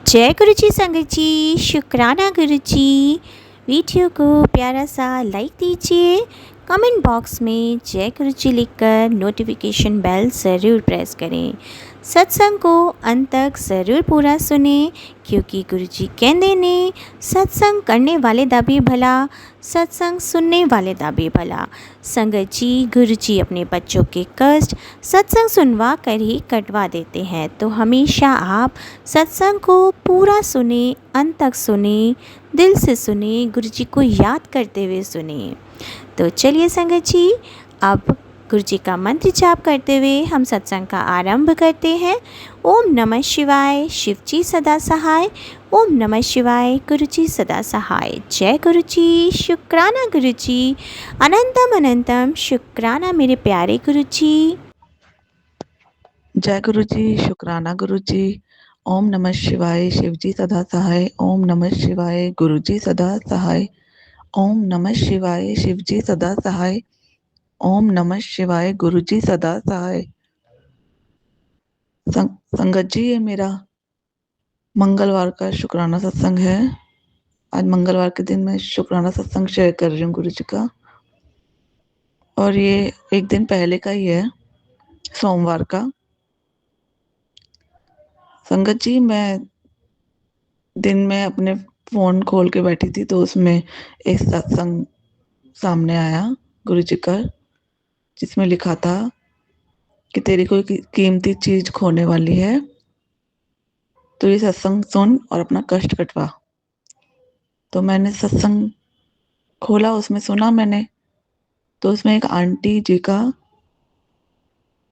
जय गुरु जी संगत जी, शुक्राना गुरु जी। वीडियो को प्यारा सा लाइक दीजिए, कमेंट बॉक्स में जय गुरु जी लिखकर नोटिफिकेशन बेल ज़रूर प्रेस करें। सत्संग को अंत तक ज़रूर पूरा सुने, क्योंकि गुरु जी कहते ने सत्संग करने वाले दा भी भला, सत्संग सुनने वाले दा भी भला। संगत जी, गुरु जी अपने बच्चों के कष्ट सत्संग सुनवा कर ही कटवा देते हैं, तो हमेशा आप सत्संग को पूरा सुने, अंत तक सुने, दिल से सुने, गुरु जी को याद करते हुए सुने। तो चलिए संगत जी, अब गुरु जी का मंत्र जाप करते हुए हम सत्संग का आरंभ करते हैं। ओम नमः शिवाय, शिव जी सदा सहाय। ओम नमः शिवाय, गुरु जी सदा सहाय। जय गुरु जी, शुक्राना गुरु जी, अनंतम अनंतम शुक्राना मेरे प्यारे गुरु जी। जय गुरु जी, शुक्राना गुरु जी। ओम नमः शिवाय, शिव जी सदा सहाय। ओम नमः शिवाय, गुरु जी सदा सहाय। ओम नमः शिवाय, शिव जी सदा सहाय। ओम नमः शिवाय, गुरु जी सदा सहाय। संगत जी, ये मेरा मंगलवार का शुक्राना सत्संग है। आज मंगलवार के दिन मैं शुक्राना सत्संग शेयर कर रही हूँ गुरु जी का, और ये एक दिन पहले का ही है, सोमवार का। संगत जी, मैं दिन में अपने फोन खोल के बैठी थी, तो उसमें एक सत्संग सामने आया गुरु जी का, जिसमें लिखा था कि तेरी कोई कीमती चीज खोने वाली है, तो ये सत्संग सुन और अपना कष्ट कटवा। तो मैंने सत्संग खोला, उसमें सुना मैंने, तो उसमें एक आंटी जी का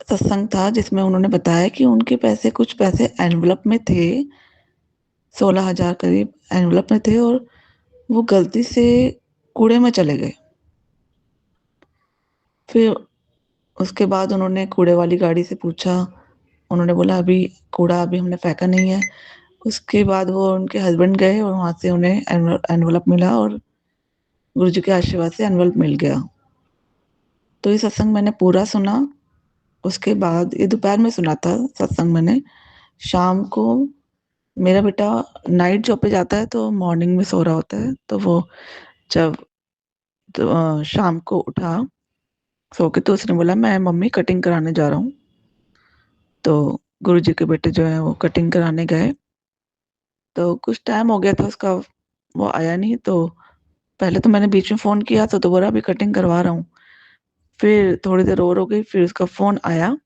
सत्संग था, जिसमें उन्होंने बताया कि उनके कुछ पैसे एनवलप में थे, 16,000 करीब एनवलप में थे, और वो गलती से कूड़े में चले गए। फिर उसके बाद उन्होंने कूड़े वाली गाड़ी से पूछा, उन्होंने बोला अभी कूड़ा अभी हमने फेंका नहीं है। उसके बाद वो उनके हस्बैंड गए और वहाँ से उन्हें एनवलप मिला, और गुरु जी के आशीर्वाद से एनवलप मिल गया। तो ये सत्संग मैंने पूरा सुना। उसके बाद ये दोपहर में सुना था सत्संग मैंने। शाम को मेरा बेटा नाइट जॉब पे जाता है, तो मॉर्निंग में सो रहा होता है, तो वो जब शाम को उठा सो के, तो उसने बोला मैं मम्मी कटिंग कराने जा रहा हूँ। तो गुरु जी के बेटे जो है वो कटिंग कराने गए, तो कुछ टाइम हो गया था उसका, वो आया नहीं। तो पहले तो मैंने बीच में फोन किया, तो बोला अभी कटिंग करवा रहा हूँ। फिर थोड़ी देर और हो गई, फिर उसका फोन आया,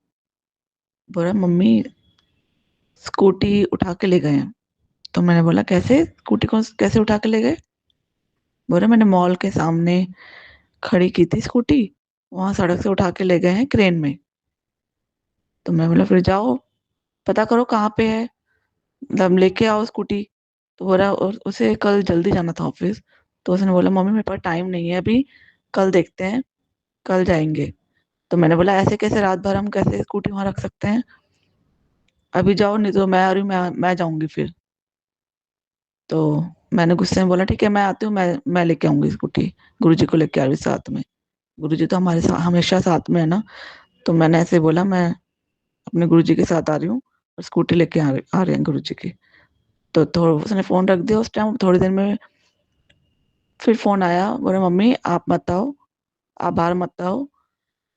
बोला मम्मी स्कूटी उठा के ले गए हैं। तो मैंने बोला कैसे, स्कूटी को कैसे उठा के ले गए? बोला मैंने मॉल के सामने खड़ी की थी स्कूटी, वहां सड़क से उठा के ले गए हैं क्रेन में। तो मैं बोला फिर जाओ पता करो कहाँ पे है, मतलब लेके आओ स्कूटी। तो बोला और उसे कल जल्दी जाना था ऑफिस। तो उसने बोला मम्मी मेरे पास टाइम नहीं है अभी, कल देखते हैं, कल जाएंगे। तो मैंने बोला ऐसे कैसे, रात भर हम कैसे स्कूटी वहां रख सकते हैं, अभी जाओ नहीं तो मैं आ रही हूँ, मैं जाऊंगी फिर। तो मैंने गुस्से में बोला ठीक है मैं आती हूँ, मैं लेके आऊंगी स्कूटी, गुरुजी को लेके आ रही साथ में, गुरुजी तो हमारे साथ हमेशा साथ में है ना। तो मैंने ऐसे बोला मैं अपने गुरुजी के साथ आ रही हूँ, और स्कूटी लेके आ रहे हैं गुरुजी की। तो थोड़ा उसने फोन रख दिया उस टाइम, थोड़ी देर में फिर फोन आया, बोला मम्मी आप मत आओ, आप बाहर मत आओ,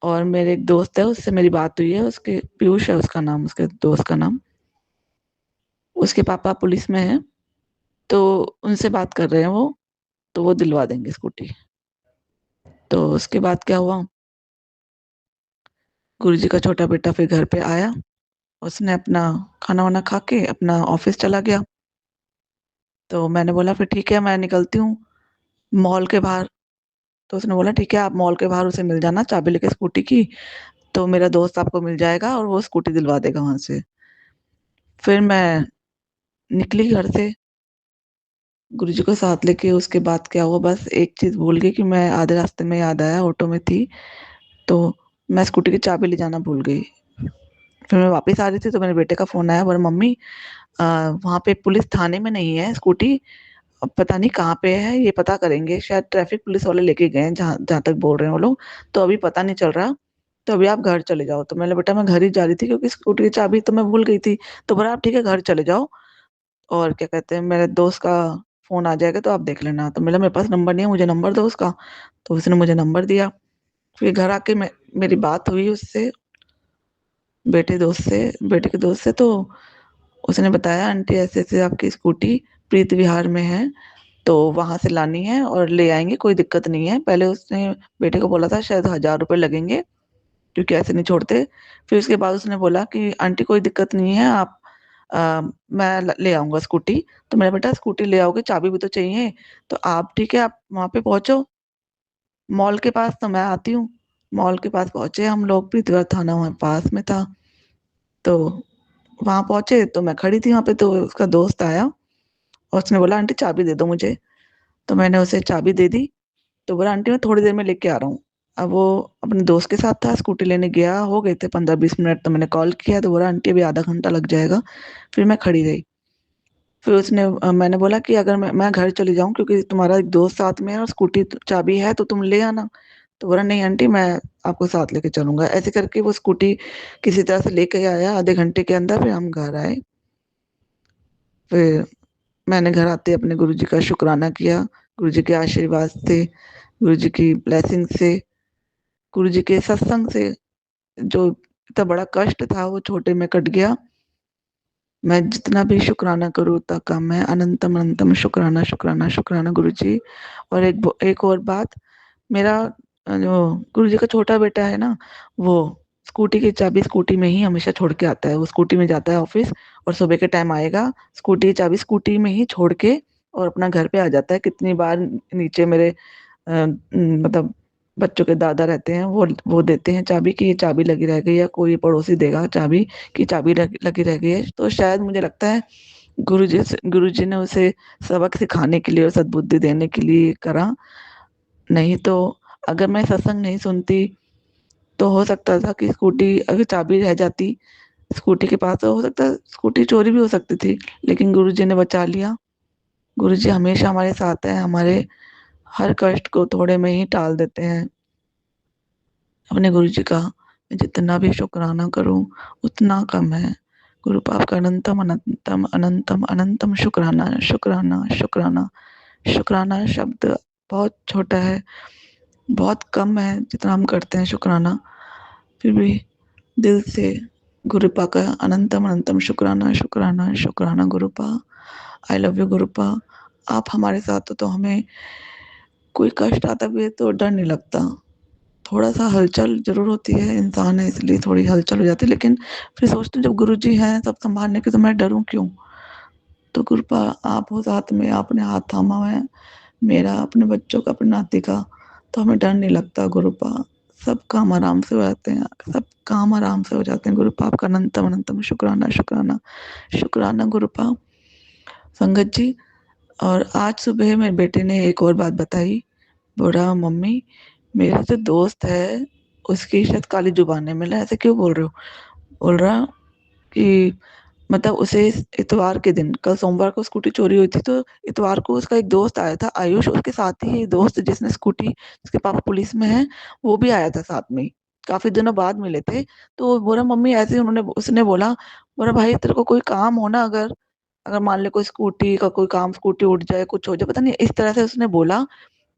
और मेरे एक दोस्त है उससे मेरी बात हुई है, उसके पीयूष है उसका नाम, उसके दोस्त का नाम, उसके पापा पुलिस में है, तो उनसे बात कर रहे हैं वो, तो वो दिलवा देंगे स्कूटी। तो उसके बाद क्या हुआ, गुरुजी का छोटा बेटा फिर घर पे आया, उसने अपना खाना वाना खा के अपना ऑफिस चला गया। तो मैंने बोला फिर ठीक है मैं निकलती हूँ मॉल के बाहर। तो उसने बोला ठीक है आप मॉल के बाहर उसे मिल जाना चाबी लेके स्कूटी की, तो मेरा दोस्त आपको मिल जाएगा और वो स्कूटी दिलवा देगा वहां से। फिर मैं निकली घर से गुरुजी को साथ लेके। उसके बाद क्या हुआ, बस एक चीज भूल गई कि मैं आधे रास्ते में याद आया, ऑटो में थी, तो मैं स्कूटी की चाबी ले जाना भूल गई। फिर मैं वापस आ रही थी तो मेरे बेटे का फोन आया, बोला मम्मी वहां पे पुलिस थाने में नहीं है स्कूटी, अब पता नहीं कहाँ पे है, ये पता करेंगे, शायद ट्रैफिक पुलिस वाले लेके गए हैं, जहाँ जहाँ तक बोल रहे हैं वो लोग, तो अभी पता नहीं चल रहा, तो अभी आप घर चले जाओ। तो मैंने बेटा मैं घर ही जा रही थी क्योंकि स्कूटी की चाबी तो मैं भूल गई थी। तो बोला आप ठीक है घर चले जाओ, और क्या कहते हैं, मेरे दोस्त का फ़ोन आ जाएगा तो आप देख लेना। तो मेरा मेरे पास नंबर नहीं है, मुझे नंबर दो उसका। तो उसने मुझे नंबर दिया। फिर घर आके मेरी बात हुई उससे, बेटे के दोस्त से। तो उसने बताया, आंटी ऐसे-ऐसे आपकी स्कूटी प्रीत विहार में है, तो वहाँ से लानी है और ले आएँगे, कोई दिक्कत नहीं है। पहले उसने बेटे को बोला था शायद ₹1000 लगेंगे, क्योंकि ऐसे नहीं छोड़ते। फिर उसके बाद उसने बोला कि आंटी कोई दिक्कत नहीं है, आप मैं ले आऊँगा स्कूटी। तो मेरा बेटा स्कूटी ले आओगे, चाबी भी तो चाहिए। तो आप ठीक है, आप वहाँ पे पहुँचो मॉल के पास, तो मैं आती हूँ। मॉल के पास पहुँचे हम लोग, पृथ्वीराज थाना वहाँ पास में था। तो वहाँ पहुँचे तो मैं खड़ी थी वहाँ पे, तो उसका दोस्त आया और उसने बोला, आंटी चाबी दे दो मुझे। तो मैंने उसे चाबी दे दी। तो बोला, आंटी मैं थोड़ी देर में लेके आ रहा हूँ। अब वो अपने दोस्त के साथ था, स्कूटी लेने गया, हो गए थे 15-20 मिनट। तो मैंने कॉल किया तो बोला, आंटी अभी आधा घंटा लग जाएगा। फिर मैं खड़ी रही। फिर मैंने बोला कि अगर मैं घर चली जाऊँ, क्योंकि तुम्हारा एक दोस्त साथ में है और स्कूटी चाबी है, तो तुम ले आना। तो बोला, नहीं आंटी मैं आपको साथ लेके चलूँगा। ऐसे करके वो स्कूटी किसी तरह से लेके आया आधे घंटे के अंदर। फिर हम घर आए। फिर मैंने घर आते अपने गुरुजी का शुक्राना किया, गुरुजी के आशीर्वाद से, गुरुजी की ब्लेसिंग से, गुरुजी के सत्संग से। जो इतना बड़ा कष्ट था वो छोटे में कट गया। मैं जितना भी शुक्राना करूँ उतना कम है। अनंतम अनंतम शुक्राना शुक्राना शुक्राना गुरुजी। और एक और बात, मेरा जो गुरुजी का छोटा बेटा है ना, वो स्कूटी की चाबी स्कूटी में ही हमेशा छोड़ के आता है। वो स्कूटी में जाता है ऑफिस, और सुबह के टाइम आएगा, स्कूटी की चाबी स्कूटी में ही छोड़ के और अपना घर पे आ जाता है। कितनी बार नीचे मेरे मतलब बच्चों के दादा रहते हैं, वो देते हैं चाबी कि ये चाबी लगी रह गई, या कोई पड़ोसी देगा चाबी कि चाबी लगी रह गई है। तो शायद मुझे लगता है गुरुजी ने उसे सबक सिखाने के लिए और सद्बुद्धि देने के लिए करा। नहीं तो अगर मैं सत्संग नहीं सुनती तो हो सकता था कि स्कूटी अगर चाबी रह जाती स्कूटी के पास, तो हो सकता है स्कूटी चोरी भी हो सकती थी। लेकिन गुरुजी ने बचा लिया। गुरुजी हमेशा हमारे साथ हैं, हमारे हर कष्ट को थोड़े में ही टाल देते हैं। अपने गुरुजी का मैं जितना भी शुक्राना करूँ उतना कम है। गुरु पाप का अनंतम अनंतम अनंतम अनंतम शुक्राना शुक्राना शुक्राना। शुक्राना शब्द बहुत छोटा है, बहुत कम है जितना हम करते हैं शुक्राना। फिर भी दिल से गुरुपा का अनंतम अनंतम शुक्राना शुक्राना शुक्राना गुरुपा। I love you गुरुपा। आप हमारे साथ हो तो हमें कोई कष्ट आता भी है तो डर नहीं लगता। थोड़ा सा हलचल जरूर होती है, इंसान है इसलिए थोड़ी हलचल हो जाती है, लेकिन फिर सोचती हूँ जब गुरुजी हैं सब संभालने के तो मैं डरूं क्यों। तो गुरुपा आप हो साथ में, आपने हाथ थामा हुआ है मेरा, अपने बच्चों का, अपने नाती का, तो हमें डर नहीं लगता गुरुपा। सब काम आराम से हो जाते हैं, सब काम आराम से हो जाते हैं गुरुपा। आपका अनंतम अनंतम शुक्राना शुक्राना शुक्राना गुरुपा। संगत जी, और आज सुबह मेरे बेटे ने एक और बात बताई। बोला, मम्मी मेरा जो दोस्त है उसकी शायद काली जुबान है। मैंने ऐसे क्यों बोल रहे हो। बोल रहा कि मतलब उसे इतवार के दिन, कल सोमवार को स्कूटी चोरी हुई थी, तो इतवार को उसका एक दोस्त आया था आयुष, उसके साथ ही ये दोस्त जिसने स्कूटी, जिसके पापा पुलिस में है, वो भी आया था साथ में ही। काफी दिनों बाद मिले थे। तो बोला, मम्मी ऐसे ही उसने बोला, बोला भाई तेरे को कोई काम हो ना, अगर अगर मान ले कोई स्कूटी का कोई काम, स्कूटी उठ जाए, कुछ हो जाए, पता नहीं इस तरह से उसने बोला,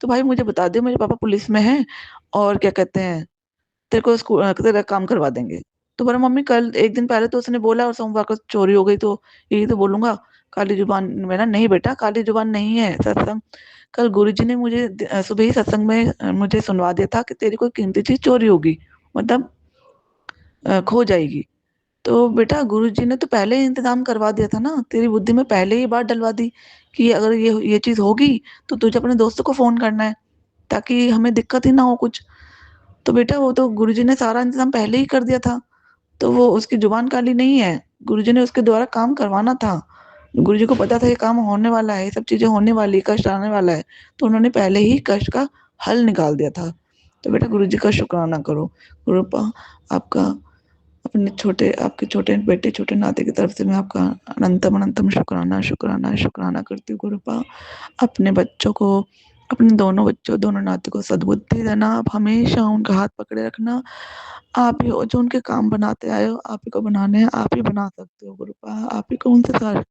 तो भाई मुझे बता दे, मेरे पापा पुलिस में हैं और क्या कहते हैं तेरे को तेरा काम करवा देंगे। तो बोला, मम्मी कल एक दिन पहले तो उसने बोला और सोमवार को चोरी हो गई, तो यही तो बोलूंगा काली जुबान। मेरा नहीं बेटा, काली जुबान नहीं है। सत्संग कल गुरुजी ने मुझे सुबह ही सत्संग में मुझे सुनवा दिया था कि तेरी कोई कीमती चीज चोरी होगी, मतलब खो जाएगी। तो बेटा गुरुजी ने तो पहले ही इंतजाम करवा दिया था ना, तेरी बुद्धि में पहले ही बात डलवा दी कि अगर ये चीज होगी तो तुझे अपने दोस्तों को फोन करना है, ताकि हमें दिक्कत ही ना हो कुछ। तो बेटा वो तो गुरुजी ने सारा इंतजाम पहले ही कर दिया था। तो वो उसकी जुबान काली नहीं है, गुरुजी ने उसके द्वारा काम करवाना था। गुरुजी को पता था ये काम होने वाला है, ये सब चीजें होने वाली, कष्ट आने वाला है, तो उन्होंने पहले ही कष्ट का हल निकाल दिया था। तो बेटा गुरुजी का शुक्राना करो। गुरुपा आपका अपने छोटे, आपके छोटे बेटे, छोटे नाते की तरफ से मैं आपका अनंतम अनंतम शुक्राना शुक्राना शुक्राना करती हूँ गुरुपा। अपने बच्चों को, अपने दोनों बच्चों, दोनों नाते को सद्बुद्धि देना। आप हमेशा उनका हाथ पकड़े रखना। आप ही हो जो उनके काम बनाते आए हो, आप ही को बनाने हैं, आप ही बना सकते हो गुरुपा। आप ही को उनसे सारे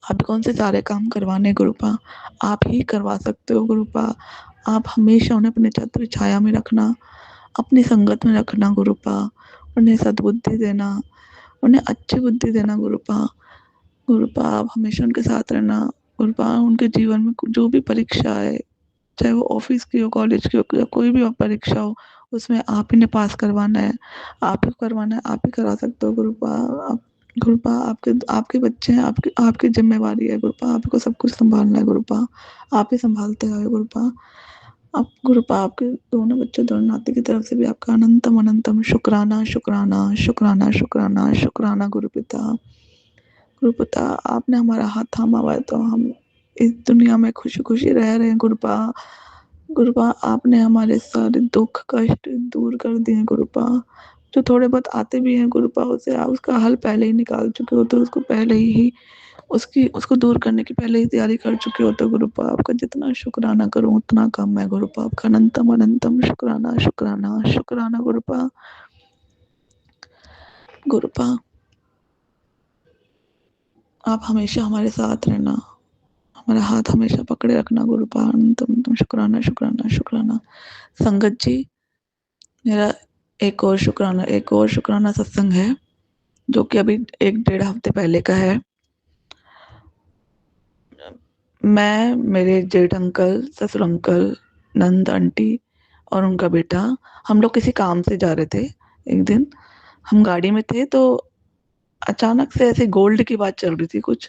आप कौन से सारे काम करवाने गुरुपा, आप ही करवा सकते हो गुरुपा। आप हमेशा उन्हें अपने छत्र छाया में रखना, अपनी संगत में रखना गुरुपा, उन्हें सद्बुद्धि देना, उन्हें अच्छी बुद्धि देना गुरुपा। गुरुपा आप हमेशा उनके साथ रहना गुरुपा। उनके जीवन में जो भी परीक्षा है, चाहे वो ऑफिस की हो, कॉलेज की हो, या कोई भी परीक्षा हो, उसमें आप ही ने पास करवाना है, आप ही करवाना है, आप ही करा सकते हो गुरुपा। आप गुरुपा आपके आपके बच्चे हैं, आपकी आपकी जिम्मेवारी है गुरुपा, आपको सब कुछ संभालना है गुरुपा, आप ही संभालते आए गुरुपा। आप गुरुपा आपके दोनों बच्चों दोनों नाती की तरफ से भी आपका अनंतम अनंतम शुक्राना शुक्राना शुक्राना शुक्राना शुक्राना गुरुपिता। गुरुपिता आपने हमारा हाथ थामा हुआ है तो हम इस दुनिया में खुशी खुशी रह रहे हैं गुरुपा। गुरुपा आपने हमारे सारे दुख कष्ट दूर कर दिए गुरुपा। जो थोड़े बहुत आते भी हैं गुरुपा, उसे आप उसका हल पहले ही निकाल चुके हो, तो उसको पहले ही उसकी उसको दूर करने की पहले ही तैयारी कर चुके हो। तो गुरुपा आपका जितना शुक्राना करूं उतना कम है गुरुपा। आपका अनंतम अनंतम शुक्राना शुक्राना शुक्राना गुरुपा। गुरुपा आप हमेशा हमारे साथ रहना, हमारा हाथ हमेशा पकड़े रखना गुरुपा। अनंतम अनंतम शुक्राना शुक्राना शुक्राना। संगत जी, मेरा एक और शुक्राना सत्संग है, जो कि अभी 1 डेढ़ हफ्ते पहले का है। मैं, मेरे जेठ अंकल, ससुर अंकल, नंद आंटी और उनका बेटा, हम लोग किसी काम से जा रहे थे। एक दिन हम गाड़ी में थे तो अचानक से ऐसे गोल्ड की बात चल रही थी कुछ।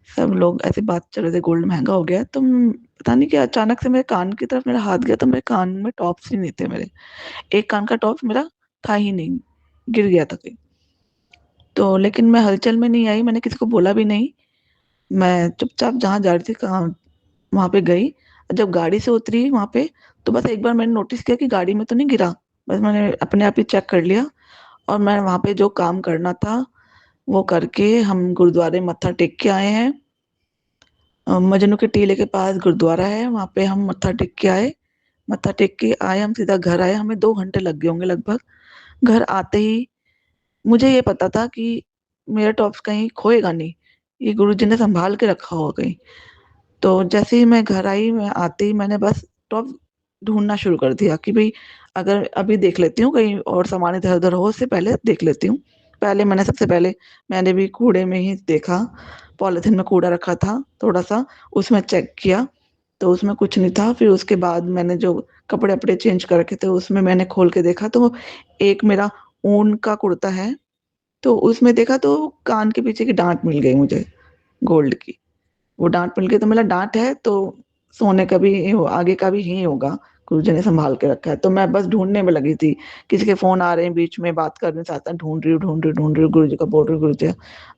सब लोग ऐसे बात चल रहे थे, गोल्ड महंगा हो गया है। तो पता नहीं क्या अचानक से मेरे कान की तरफ मेरा हाथ गया, तो मेरे कान में टॉप्स ही नहीं थे मेरे। एक कान का टॉप्स मेरा था ही नहीं, गिर गया था कहीं। तो लेकिन मैं हलचल में नहीं आई, मैंने किसी को बोला भी नहीं। मैं चुपचाप जहाँ जा रही थी कहाँ वहां पे गई। जब गाड़ी से उतरी वहां पे, तो बस एक बार मैंने नोटिस किया कि गाड़ी में तो नहीं गिरा। बस मैंने अपने आप ही चेक कर लिया, और मैं वहां पे जो काम करना था वो करके हम गुरुद्वारे मत्था टेक के आए हैं। मजनू के टीले के पास गुरुद्वारा है, वहां पे हम मत्था टेक के आए। मत्था टेक के आए, हम सीधा घर आए, हमें 2 घंटे लग गए होंगे लगभग। घर आते ही मुझे ये पता था कि मेरा टॉप्स कहीं खोएगा नहीं, ये गुरुजी ने संभाल के रखा होगा कहीं। तो जैसे ही मैं घर आई, मैं आते ही मैंने बस टॉप ढूंढना शुरू कर दिया कि भाई अगर अभी देख लेती हूँ कहीं और सामान इधर उधर हो, उससे पहले देख लेती हूँ। पहले मैंने सबसे पहले मैंने भी कूड़े में ही देखा, पॉलिथीन में कूड़ा रखा था थोड़ा सा, उसमें चेक किया तो उसमें कुछ नहीं था। फिर उसके बाद मैंने जो कपड़े अपड़े चेंज कर रखे थे उसमें मैंने खोल के देखा, तो एक मेरा ऊन का कुर्ता है, तो उसमें देखा तो कान के पीछे की डांट मिल गई मुझे, गोल्ड की। वो डांट मिल गई तो मेरा डांट है तो सोने का भी आगे का भी ही होगा, गुरुजी ने संभाल के रखा है। तो मैं बस ढूंढने में लगी थी, किसी के फोन आ रहे हैं बीच में, बात करने साथ साथ ढूंढ रही हूँ ढूंढ रही हूँ ढूंढ रही हूँ, गुरुजी का बोल रही हूँ गुरुजी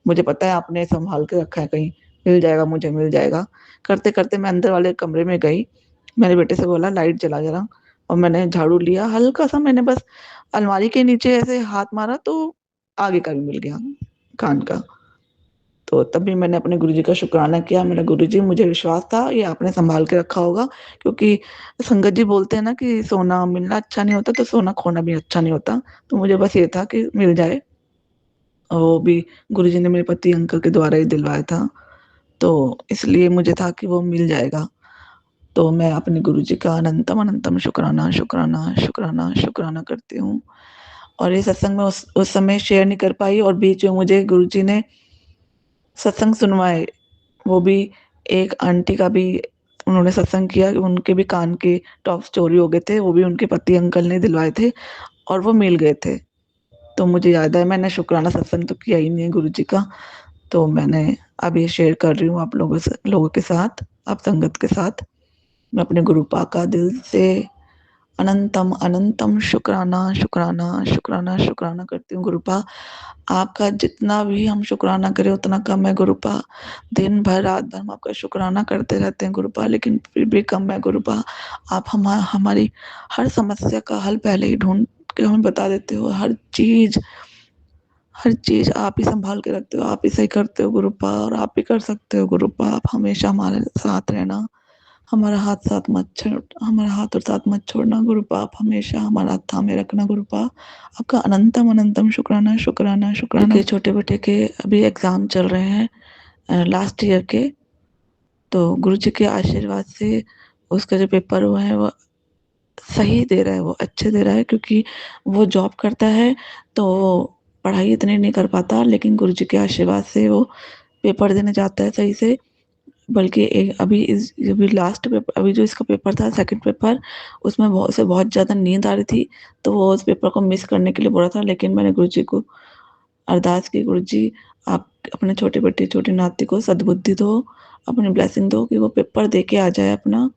मुझे पता है आपने संभाल के रखा है, कहीं मिल जाएगा मुझे मिल जाएगा। करते करते मैं अंदर वाले कमरे में गई, मेरे बेटे से बोला लाइट जला जरा, और मैंने झाड़ू लिया हल्का सा, मैंने बस अलमारी के नीचे ऐसे हाथ मारा तो आगे का भी मिल गया, कान का। तो तभी मैंने अपने गुरुजी का शुक्राना किया, मेरा गुरुजी मुझे विश्वास था ये आपने संभाल के रखा होगा। क्योंकि संगत जी बोलते हैं ना कि सोना मिलना अच्छा नहीं होता, तो सोना खोना भी अच्छा नहीं होता। तो मुझे बस ये था कि मिल जाए, और वो भी गुरुजी ने मेरे पति अंकल के द्वारा ही दिलवाया था, तो इसलिए मुझे था कि वो मिल जाएगा। तो मैं अपने गुरुजी का अनंतम अनंतम शुक्राना शुक्राना शुक्राना शुक्राना करती हूँ। और ये सत्संग में उस समय शेयर नहीं कर पाई, और बीच में मुझे गुरुजी ने सत्संग सुनवाए, वो भी एक आंटी का भी उन्होंने सत्संग किया, उनके भी कान के टॉप्स चोरी हो गए थे, वो भी उनके पति अंकल ने दिलवाए थे, और वो मिल गए थे। तो मुझे याद है मैंने शुक्राना सत्संग तो किया ही नहीं है गुरु जी का, तो मैंने अब ये शेयर कर रही हूँ आप लोगों के साथ, आप संगत के साथ। मैं अपने गुरुपा का दिल से अनंतम अनंतम शुक्राना शुक्राना शुक्राना शुक्राना करती हूँ गुरुपा। आपका जितना भी हम शुक्राना करें उतना कम है गुरुपा। दिन भर रात भर हम आपका शुक्राना करते रहते हैं गुरुपा, लेकिन फिर भी कम है गुरुपा। आप हमारी हर समस्या का हल पहले ही ढूंढ के हमें बता देते हो। हर चीज आप ही संभाल के रखते हो, आप ही सही करते हो गुरुपा, और आप ही कर सकते हो गुरुपा। आप हमेशा हमारे साथ रहना, हमारा हाथ और साथ मत छोड़ना गुरुपा। आप हमेशा हमारा हाथ थामे रखना गुरुपा। आपका अनंतम अनंतम शुक्राना शुक्राना शुक्राना। के छोटे बेटे के अभी एग्जाम चल रहे हैं, लास्ट ईयर के। तो गुरुजी के आशीर्वाद से उसका जो पेपर हुआ है वो सही दे रहा है, वो अच्छे दे रहा है, क्योंकि वो जॉब करता है तो वो पढ़ाई इतनी नहीं कर पाता, लेकिन गुरुजी के आशीर्वाद से वो पेपर देने जाता है सही से। बल्कि अभी लास्ट पेपर, अभी जो इसका पेपर था सेकंड पेपर, उसमें उसे बहुत ज़्यादा नींद आ रही थी, तो वो उस पेपर को मिस करने के लिए बोला था। लेकिन मैंने गुरुजी को अरदास की, गुरुजी आप अपने छोटे बेटे छोटी नाती को सद्बुद्धि दो, अपनी ब्लेसिंग दो कि वो पेपर दे के आ जाए, अपना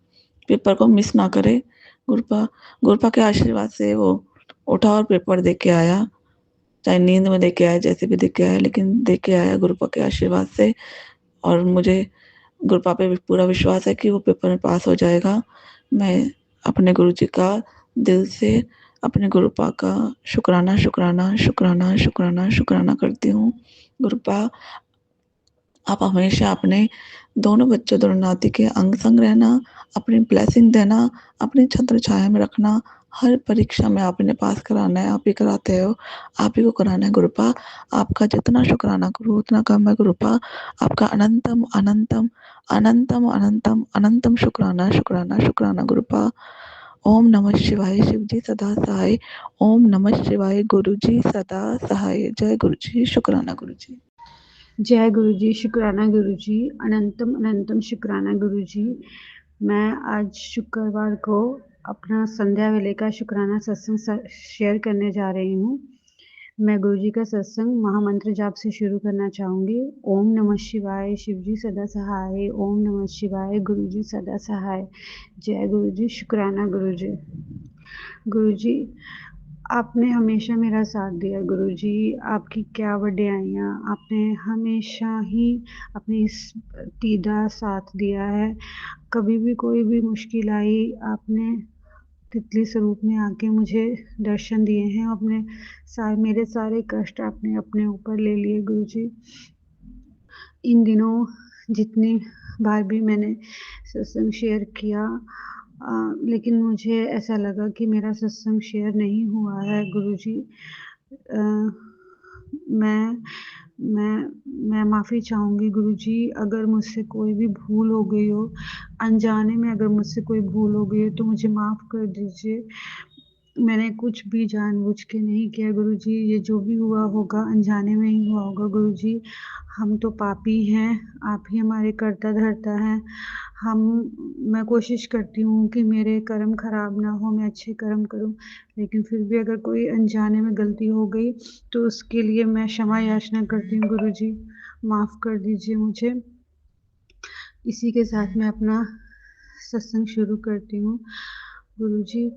पेपर को मिस ना करे। गुरुपा गुरुपा के आशीर्वाद से वो उठा और पेपर दे के आया, चाहे नींद में दे के आया, जैसे भी दे के आया, लेकिन दे के आया गुरुपा के आशीर्वाद से। और मुझे गुरुपा पे भी पूरा विश्वास है कि वो पेपर में पास हो जाएगा। मैं अपने गुरुजी का दिल से, अपने गुरुपा का शुक्राना शुक्राना शुक्राना शुक्राना शुक्राना करती हूँ। गुरुपा, आप हमेशा अपने दोनों बच्चों, दोनों नाती के अंग संग रहना, अपनी ब्लेसिंग देना, अपनी छत्र छाया में रखना। हर परीक्षा में आप इन्हें पास कराना है, आप ही कराते हो, आप ही को कराना है गुरुपा। आपका जितना शुक्राना करूँ उतना कम है गुरुपा। आपका अनंतम अनंतम अनंतम अनंतम अनंतम शुक्राना शुक्राना शुक्राना गुरुपा। ओम नमः शिवाय, शिव जी सदा सहाय। ओम नमः शिवाय, गुरु जी सदा सहाय। जय गुरु जी, शुक्राना गुरु जी। जय गुरु जी, शुक्राना गुरु जी, अनंतम अनंतम शुक्राना गुरु जी। मैं आज शुक्रवार को अपना संध्या वेले का शुक्राना सत्संग शेयर करने जा रही हूँ। मैं गुरु जी का सत्संग महामंत्र जाप से शुरू करना चाहूँगी। ओम नमः शिवाय, शिव जी सदा सहाय। ओम नमः शिवाय, गुरु जी सदा सहाय। जय गुरु जी, शुक्राना गुरु जी। गुरु जी, आपने हमेशा मेरा साथ दिया गुरुजी, आपकी क्या वड्याइयाँ, आपने हमेशा ही अपनी सीधा साथ दिया है। कभी भी कोई भी मुश्किल आई, आपने तितली स्वरूप में आके मुझे दर्शन दिए हैं। अपने मेरे सारे कष्ट आपने अपने ऊपर ले लिए गुरुजी। इन दिनों जितनी बार भी मैंने सत्संग शेयर किया, लेकिन मुझे ऐसा लगा कि मेरा सत्संग शेयर नहीं हुआ है गुरुजी। मैं मैं माफ़ी चाहूँगी गुरुजी, अगर मुझसे कोई भी भूल हो गई हो, अनजाने में अगर मुझसे कोई भूल हो गई हो तो मुझे माफ़ कर दीजिए। मैंने कुछ भी जानबूझ के नहीं किया गुरुजी, ये जो भी हुआ होगा अनजाने में ही हुआ होगा गुरुजी। हम तो पापी हैं, आप ही हमारे कर्ता धर्ता हैं। मैं कोशिश करती हूँ कि मेरे कर्म खराब ना हो, मैं अच्छे कर्म करूँ, लेकिन फिर भी अगर कोई अनजाने में गलती हो गई तो उसके लिए मैं क्षमा याचना करती हूँ गुरुजी, माफ़ कर दीजिए मुझे। इसी के साथ मैं अपना सत्संग शुरू करती हूँ। गुरुजी,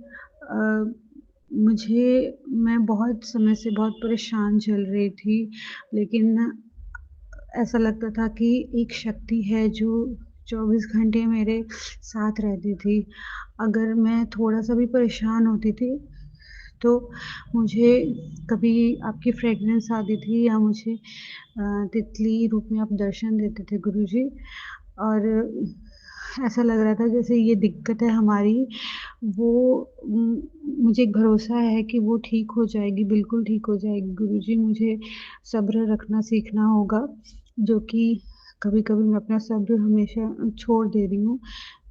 मैं बहुत समय से बहुत परेशान चल रही थी, लेकिन ऐसा लगता था कि एक शक्ति है जो 24 घंटे मेरे साथ रहती थी। अगर मैं थोड़ा-सा भी परेशान होती थी, तो मुझे कभी आपकी फ्रेग्रेंस आती थी या मुझे तितली रूप में आप दर्शन देते थे गुरुजी। और ऐसा लग रहा था जैसे ये दिक्कत है हमारी, वो मुझे एक भरोसा है कि वो ठीक हो जाएगी, बिल्कुल ठीक हो जाएगी गुरुजी। मुझे सब्र रखना सीखना होगा, जो कि कभी-कभी मैं अपना सब्र हमेशा छोड़ दे रही हूँ।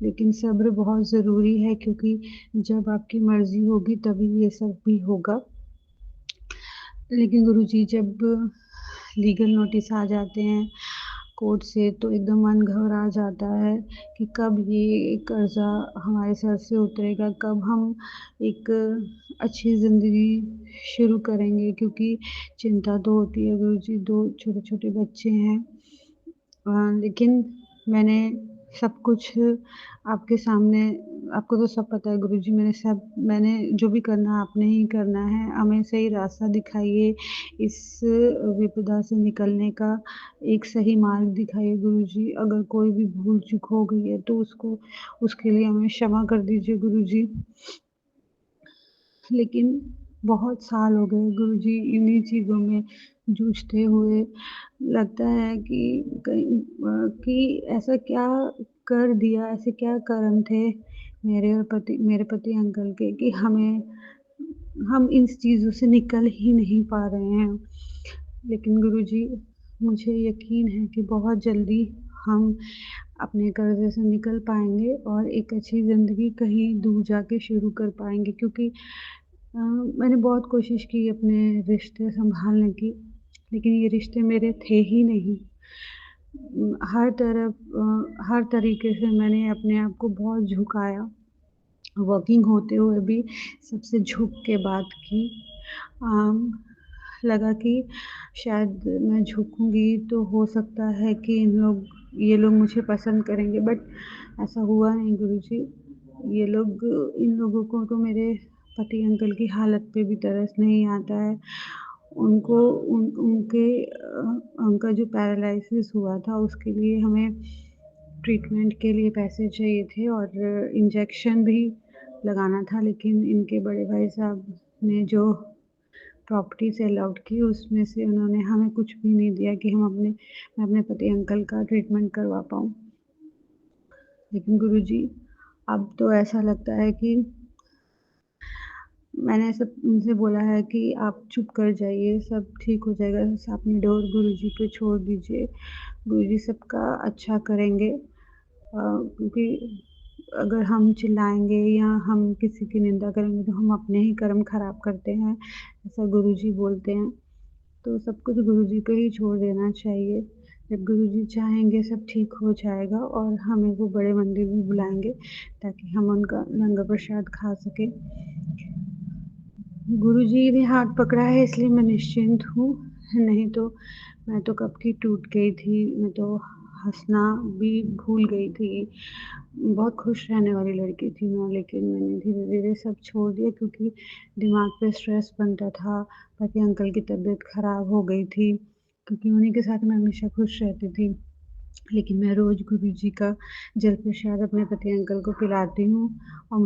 लेकिन सब्र बहुत ज़रूरी है, क्योंकि जब आपकी मर्ज़ी होगी तभी ये सब भी होगा। लेकिन गुरुजी, जब लीगल नोटिस आ जाते हैं कोर्ट से तो एकदम मन घबरा जाता है कि कब ये कर्ज़ा हमारे सर से उतरेगा, कब हम एक अच्छी ज़िंदगी शुरू करेंगे, क्योंकि चिंता तो होती है गुरुजी, 2 छोटे-छोटे बच्चे हैं। लेकिन मैंने सब कुछ आपके सामने, आपको तो सब पता है गुरुजी, मैंने जो भी करना है आपने ही करना है। हमें सही रास्ता दिखाइए, इस विपदा से निकलने का एक सही मार्ग दिखाइए गुरुजी। अगर कोई भी भूल-चूक हो गई है तो उसके लिए हमें क्षमा कर दीजिए गुरुजी। लेकिन बहुत साल हो गए गुरुजी इन्हीं चीज़ों में जूझते हुए। लगता है कि ऐसा क्या कर दिया, ऐसे क्या कर्म थे मेरे पति अंकल के कि हम इन चीज़ों से निकल ही नहीं पा रहे हैं। लेकिन गुरुजी, मुझे यकीन है कि बहुत जल्दी हम अपने कर्ज़े से निकल पाएँगे और एक अच्छी ज़िंदगी कहीं दूर जाके शुरू कर पाएँगे, क्योंकि मैंने बहुत कोशिश की अपने रिश्ते सँभालने की, लेकिन ये रिश्ते मेरे थे ही नहीं। हर तरीके से मैंने अपने आप को बहुत झुकाया, वर्किंग होते हुए भी सबसे झुक के बात की। अम, लगा कि शायद मैं झुकूँगी तो हो सकता है कि ये लोग मुझे पसंद करेंगे, बट ऐसा हुआ नहीं गुरुजी। इन लोगों को तो मेरे पति अंकल की हालत पे भी तरस नहीं आता है। उनको उन उनके उनका जो पैरालिसिस हुआ था उसके लिए हमें ट्रीटमेंट के लिए पैसे चाहिए थे और इंजेक्शन भी लगाना था, लेकिन इनके बड़े भाई साहब ने जो प्रॉपर्टी सेल आउट की उसमें से उन्होंने हमें कुछ भी नहीं दिया कि मैं अपने पति अंकल का ट्रीटमेंट करवा पाऊँ। लेकिन गुरुजी, अब तो ऐसा लगता है कि मैंने सब उनसे बोला है कि आप चुप कर जाइए, सब ठीक हो जाएगा। बस अपनी डोर गुरुजी पे छोड़ दीजिए। गुरुजी सबका अच्छा करेंगे। क्योंकि अगर हम चिल्लाएँगे या हम किसी की निंदा करेंगे तो हम अपने ही कर्म ख़राब करते हैं, ऐसा गुरुजी बोलते हैं। तो सब कुछ गुरुजी पे ही छोड़ देना चाहिए। जब गुरुजी चाहेंगे सब ठीक हो जाएगा और हमें वो बड़े मंदिर भी बुलाएँगे ताकि हम उनका लंगर प्रसाद खा सकें। गुरुजी ने हाथ पकड़ा है इसलिए मैं निश्चिंत हूँ, नहीं तो मैं तो कब की टूट गई थी, मैं तो हँसना भी भूल गई थी। बहुत खुश रहने वाली लड़की थी मैं, लेकिन मैंने धीरे-धीरे सब छोड़ दिया क्योंकि दिमाग पे स्ट्रेस बनता था। पति अंकल की तबीयत खराब हो गई थी, क्योंकि उन्हीं के साथ मैं हमेशा खुश रहती थी। लेकिन मैं रोज़ गुरुजी का जल प्रसाद अपने पति अंकल को पिलाती हूँ और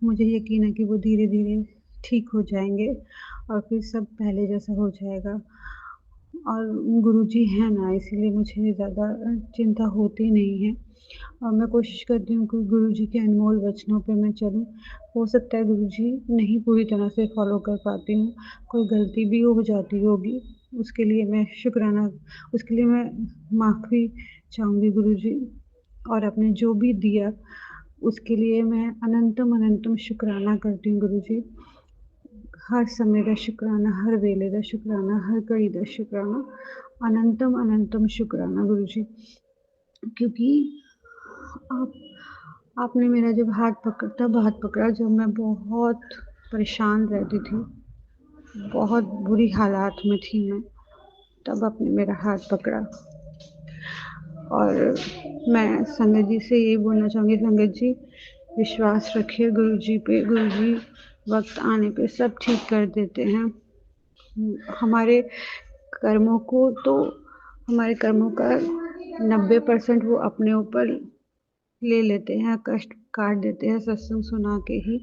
मुझे यकीन है कि वो धीरे-धीरे ठीक हो जाएँगे और फिर सब पहले जैसा हो जाएगा। और गुरुजी हैं ना, इसीलिए मुझे ज़्यादा चिंता होती नहीं है और मैं कोशिश करती हूँ कि गुरुजी के अनमोल वचनों पे मैं चलूँ। हो सकता है गुरुजी नहीं पूरी तरह से फ़ॉलो कर पाती हूँ, कोई गलती भी हो जाती होगी, उसके लिए मैं शुक्राना उसके लिए मैं माफ़ी चाहूँगी गुरुजी, और आपने जो भी दिया उसके लिए मैं अनंतम शुक्राना करती हूँ गुरुजी। हर समय का शुक्राना, हर वेले का शुक्राना, हर घड़ी का शुक्राना, अनंतम शुक्राना गुरुजी। क्योंकि आप आपने मेरा तब हाथ पकड़ा जब मैं बहुत परेशान रहती थी, बहुत बुरी हालात में थी मैं, तब आपने मेरा हाथ पकड़ा। और मैं संगत जी से यही बोलना चाहूँगी, संगत जी विश्वास रखिए गुरुजी पे, गुरुजी वक़्त आने पे सब ठीक कर देते हैं। हमारे कर्मों को तो हमारे कर्मों का 90% वो अपने ऊपर ले लेते हैं, कष्ट काट देते हैं सत्संग सुना के ही,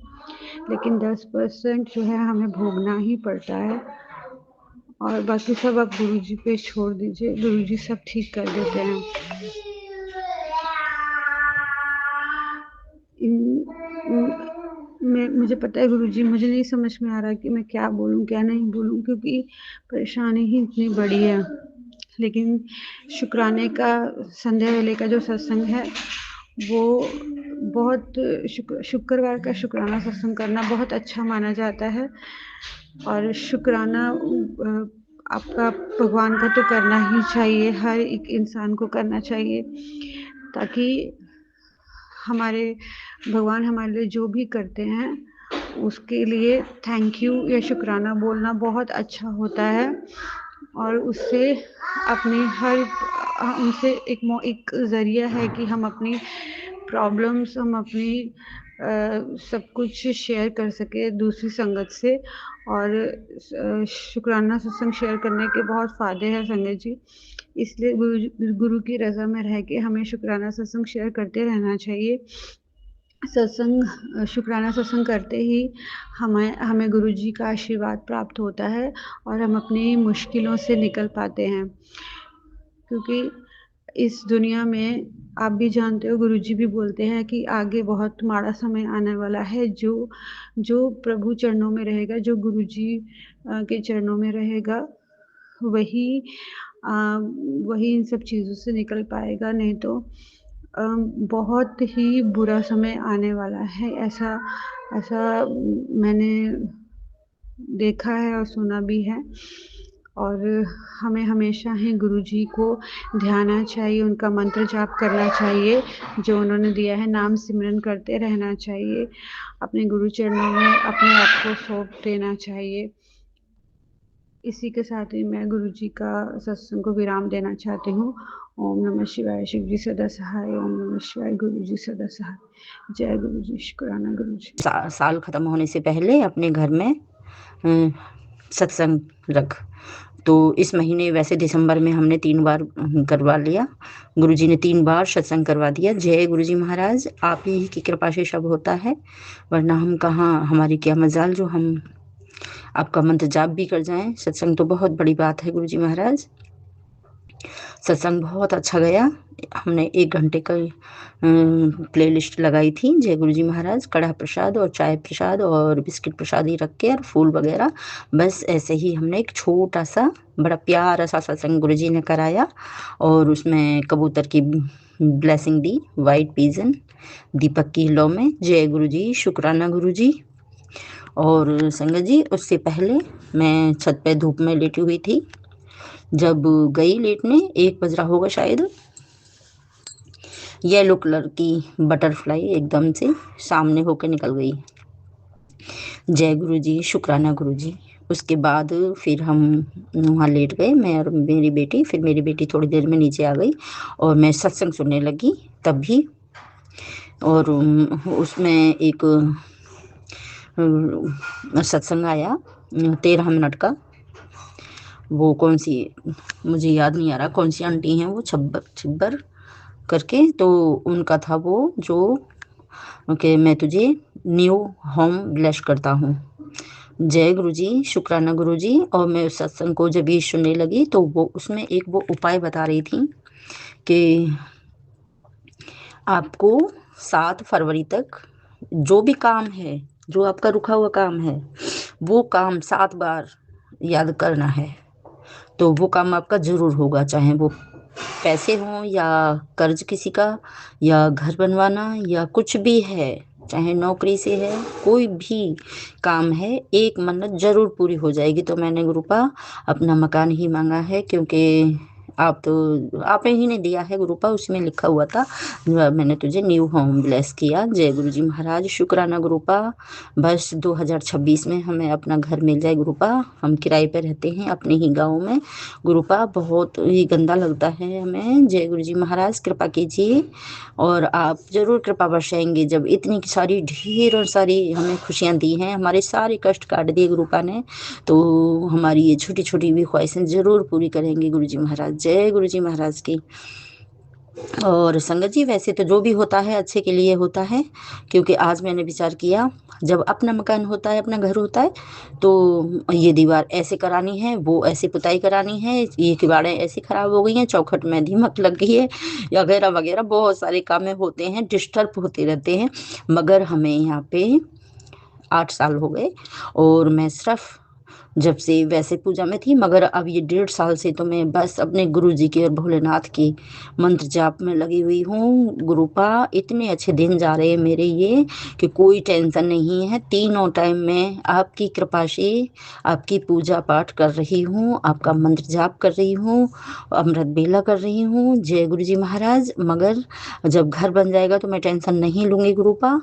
लेकिन 10% जो है हमें भोगना ही पड़ता है। और बाकी सब आप गुरुजी पे छोड़ दीजिए, गुरुजी सब ठीक कर देते हैं। मुझे पता है गुरुजी, मुझे नहीं समझ में आ रहा कि मैं क्या बोलूँ क्या नहीं बोलूँ, क्योंकि परेशानी ही इतनी बड़ी है। लेकिन शुक्राने का संध्या वेले का जो सत्संग है वो बहुत शुक्रवार का शुक्राना सत्संग करना बहुत अच्छा माना जाता है। और शुक्राना आपका भगवान का तो करना ही चाहिए, हर एक इंसान को करना चाहिए, ताकि हमारे भगवान हमारे लिए जो भी करते हैं उसके लिए थैंक यू या शुक्राना बोलना बहुत अच्छा होता है। और उससे अपनी उनसे एक ज़रिया है कि हम अपनी प्रॉब्लम्स, हम अपनी सब कुछ शेयर कर सकें दूसरी संगत से। और शुक्राना सत्संग शेयर करने के बहुत फ़ायदे हैं संगत जी, इसलिए गुरु की रज़ा में रह के हमें शुक्राना सत्संग शेयर करते रहना चाहिए। शुक्राना सत्संग करते ही हमें गुरुजी का आशीर्वाद प्राप्त होता है और हम अपनी मुश्किलों से निकल पाते हैं, क्योंकि इस दुनिया में आप भी जानते हो, गुरुजी भी बोलते हैं कि आगे बहुत माड़ा समय आने वाला है। जो प्रभु चरणों में रहेगा, जो गुरुजी के चरणों में रहेगा, वही वही इन सब चीज़ों से निकल पाएगा, नहीं तो बहुत ही बुरा समय आने वाला है। ऐसा ऐसा मैंने देखा है और सुना भी है। और हमें हमेशा ही गुरुजी को ध्याना चाहिए, उनका मंत्र जाप करना चाहिए जो उन्होंने दिया है, नाम सिमरन करते रहना चाहिए, अपने गुरु चरणों में अपने आप को सौंप देना चाहिए। इसी के साथ ही मैं गुरुजी का सत्संग को विराम देना चाहती हूँ। ओम नमः शिवाय। शिव जी सदा सहाय। ओम नमः शिवाय। गुरु जी सदा सहाय। जय गुरु जी। शुक्राना गुरु जी। साल खत्म होने से पहले अपने घर में सत्संग रख। तो इस महीने वैसे दिसंबर में हमने 3 बार करवा लिया। गुरुजी ने 3 बार सत्संग करवा दिया। जय गुरुजी महाराज, आप ही की कृपा से सब होता है, वरना हम कहाँ, हमारी क्या मजाल जो हम आपका मंत्र जाप भी कर जाएं। सत्संग तो बहुत बड़ी बात है गुरुजी महाराज। सत्संग बहुत अच्छा गया। हमने 1 घंटे का प्लेलिस्ट लगाई थी। जय गुरुजी महाराज, कड़ा प्रसाद और चाय प्रसाद और बिस्किट प्रसाद ही रख के और फूल वगैरह, बस ऐसे ही हमने एक छोटा सा बड़ा प्यारा सा सत्संग गुरुजी ने कराया। और उसमें कबूतर की ब्लेसिंग दी, वाइट पिजन, दीपक की लो में। जय गुरुजी, शुक्राना गुरुजी। और संगत जी, उससे पहले मैं छत पे धूप में लेटी हुई थी। जब गई लेटने, 1 बज रहा होगा शायद, येलो कलर की बटरफ्लाई एकदम से सामने होकर निकल गई। जय गुरुजी, शुक्राना गुरुजी। उसके बाद फिर हम वहाँ लेट गए, मैं और मेरी बेटी। फिर मेरी बेटी थोड़ी देर में नीचे आ गई और मैं सत्संग सुनने लगी तब भी। और उसमें एक सत्संग आया 13 मिनट का। वो कौन सी, मुझे याद नहीं आ रहा कौन सी आंटी हैं वो, छिब्बर करके, तो उनका था वो जो कि मैं तुझे न्यू होम ब्लेस करता हूँ। जय गुरुजी, शुक्राना गुरुजी। और मैं उस सत्संग को जब ये सुनने लगी तो वो उसमें एक वो उपाय बता रही थी कि आपको 7 फरवरी तक जो भी काम है, जो आपका रुका हुआ काम है, वो काम 7 बार याद करना है, तो वो काम आपका ज़रूर होगा। चाहे वो पैसे हों या कर्ज किसी का या घर बनवाना या कुछ भी है, चाहे नौकरी से है, कोई भी काम है, एक मन्नत ज़रूर पूरी हो जाएगी। तो मैंने गुरुपा अपना मकान ही मांगा है, क्योंकि आप ही ने दिया है गुरुपा, उसमें लिखा हुआ था मैंने तुझे न्यू होम ब्लेस किया। जय गुरुजी महाराज, शुक्राना गुरुपा। बस 2026 में हमें अपना घर मिल जाए गुरुपा। हम किराए पे रहते हैं अपने ही गाँव में गुरुपा, बहुत ही गंदा लगता है हमें। जय गुरुजी महाराज, कृपा कीजिए और आप ज़रूर कृपा बरसाएंगे। जब इतनी सारी ढेरों सारी हमें खुशियाँ दी हैं, हमारे सारे कष्ट काट दिए गुरुपा ने, तो हमारी ये छोटी छोटी भी ख्वाहिशें ज़रूर पूरी करेंगे गुरुजी महाराज। जय गुरुजी महाराज की। और संगत जी, वैसे तो जो भी होता है अच्छे के लिए होता है, क्योंकि आज मैंने विचार किया, जब अपना मकान होता है, अपना घर होता है, तो ये दीवार ऐसे करानी है, वो ऐसे पुताई करानी है, ये किवाड़ें ऐसी ख़राब हो गई हैं, चौखट में दीमक लग गई है, वगैरह वगैरह बहुत सारे काम होते हैं, डिस्टर्ब होते रहते हैं। मगर हमें यहाँ पे 8 साल हो गए और मैं सिर्फ जब से वैसे पूजा में थी, मगर अब ये 1.5 साल से तो मैं बस अपने गुरुजी के और भोलेनाथ के मंत्र जाप में लगी हुई हूँ गुरुपा। इतने अच्छे दिन जा रहे हैं मेरे ये कि कोई टेंशन नहीं है। तीनों टाइम में आपकी कृपा से आपकी पूजा पाठ कर रही हूँ, आपका मंत्र जाप कर रही हूँ, अमृत बेला कर रही हूँ। जय गुरुजी महाराज। मगर जब घर बन जाएगा तो मैं टेंशन नहीं लूँगी गुरुपा,